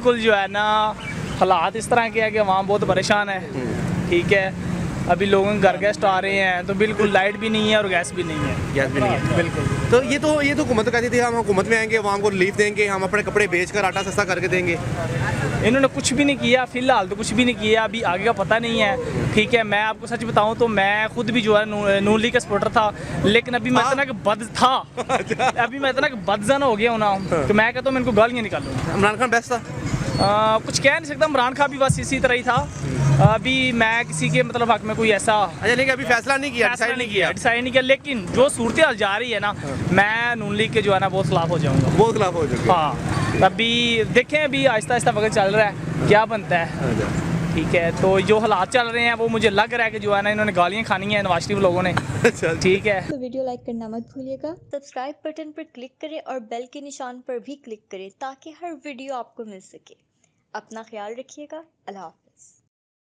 बिल्कुल जो है ना हालात इस तरह के हैं कि वहाँ बहुत परेशान है। ठीक है, अभी लोगों के घर गेस्ट आ रहे हैं तो बिल्कुल लाइट भी नहीं है और गैस भी नहीं है। गैस भी नहीं है। बिल्कुल। तो ये तो हुकूमत कहती थी हम हुकूमत में आएंगे, वहाँ को रिलीफ देंगे, हम अपने कपड़े बेचकर आटा सस्ता करके देंगे। इन्होंने कुछ भी नहीं किया, फिलहाल तो कुछ भी नहीं किया, अभी आगे का पता नहीं है। ठीक है, मैं आपको सच बताऊं तो मैं खुद भी जो है नून लीग का सपोर्टर था, लेकिन अभी मैं इतना कि बद था अभी मैं इतना कि बदजन हो गया हूं ना कि मैं कहता हूं मैं इनको गालियां निकालूंगा। इमरान खान बेस्ट था। कुछ कह नहीं सकता, इमरान खान भी बस इसी तरह ही था। अभी मैं किसी के मतलब हक में कोई ऐसा अच्छा, लेकिन अभी फैसला नहीं किया, डिसाइड नहीं किया। लेकिन जो सूरत हाल जा रही है ना, मैं नून लीग के जो है ना बहुत खिलाफ हो जाऊंगा। बहुत खिलाफ हो चुके। हाँ, अभी देखें, अभी आहिस्ता आहिस्ता वक्त चल रहा है, क्या बनता है। ठीक है, तो जो हालात चल रहे हैं वो मुझे लग रहा है कि जो है ना इन्होंने गालियाँ खानी है नवाज शरीफ लोगों ने। ठीक है, तो वीडियो लाइक करना मत भूलिएगा, सब्सक्राइब बटन पर क्लिक करें और बेल के निशान पर भी क्लिक करें ताकि हर वीडियो आपको मिल सके। अपना ख्याल रखिएगा। अल्लाह हाफ़िज़।